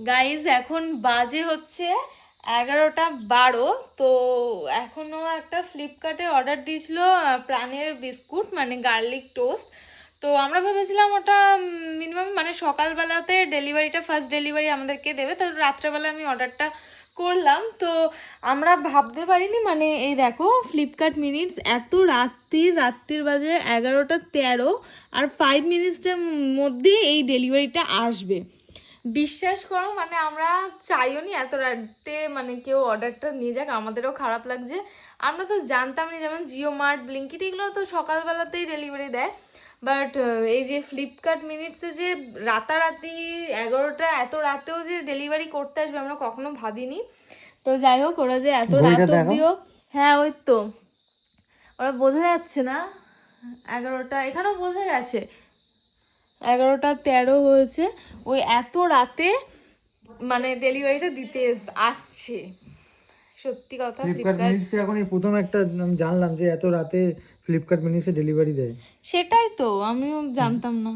Guys এখন বাজে হচ্ছে 11:12। তো এখনো একটা ফ্লিপকার্টে অর্ডার দিয়েছিল প্রাণের বিস্কুট, মানে গার্লিক টোস্ট। তো আমরা ভেবেছিলাম ওটা মিনিমাম মানে সকালবেলাতে ডেলিভারিটা, ফার্স্ট ডেলিভারি আমাদেরকে দেবে, তো রাত্রেবেলা আমি অর্ডারটা করলাম। তো আমরা ভাবতে পারিনি, মানে এই দেখো ফ্লিপকার্ট মিনিটস এত রাত্রির বাজে 11:13 আর 5 মিনিটসের মধ্যে এই ডেলিভারিটা আসবে। বিশ্বাস করো, মানে আমরা চাইও নি এত রাতে মানে কেউ অর্ডারটা নিয়ে যাক, আমাদেরও খারাপ লাগছে। আমরা তো জানতাম না, যেমন জিও মার্ট, ব্লিঙ্কিট এগুলো তো সকালবেলাতেই ডেলিভারি দেয়, বাট এই যে ফ্লিপকার্ট মিনিটসে যে রাতারাতি 11টা এত রাতেও যে ডেলিভারি করতে আসবে আমরা কখনো ভাবিনি। তো যাই হোক, ওরা যে এত রাত অব্দিও, হ্যাঁ ওই তো ওরা বোঝা যাচ্ছে না 11টা, এখানেও বোঝা গেছে 11:13 হয়েছে, ওই এত রাতে মানে ডেলিভারিটা দিতে আসছে। সত্যি কথা, ফ্লিপকার্ট মিনিটসে এখন এই প্রথম একটা আমি জানলাম যে এত রাতে ফ্লিপকার্ট মিনিটসে ডেলিভারি দেয়। সেটাই তো আমিও জানতাম না।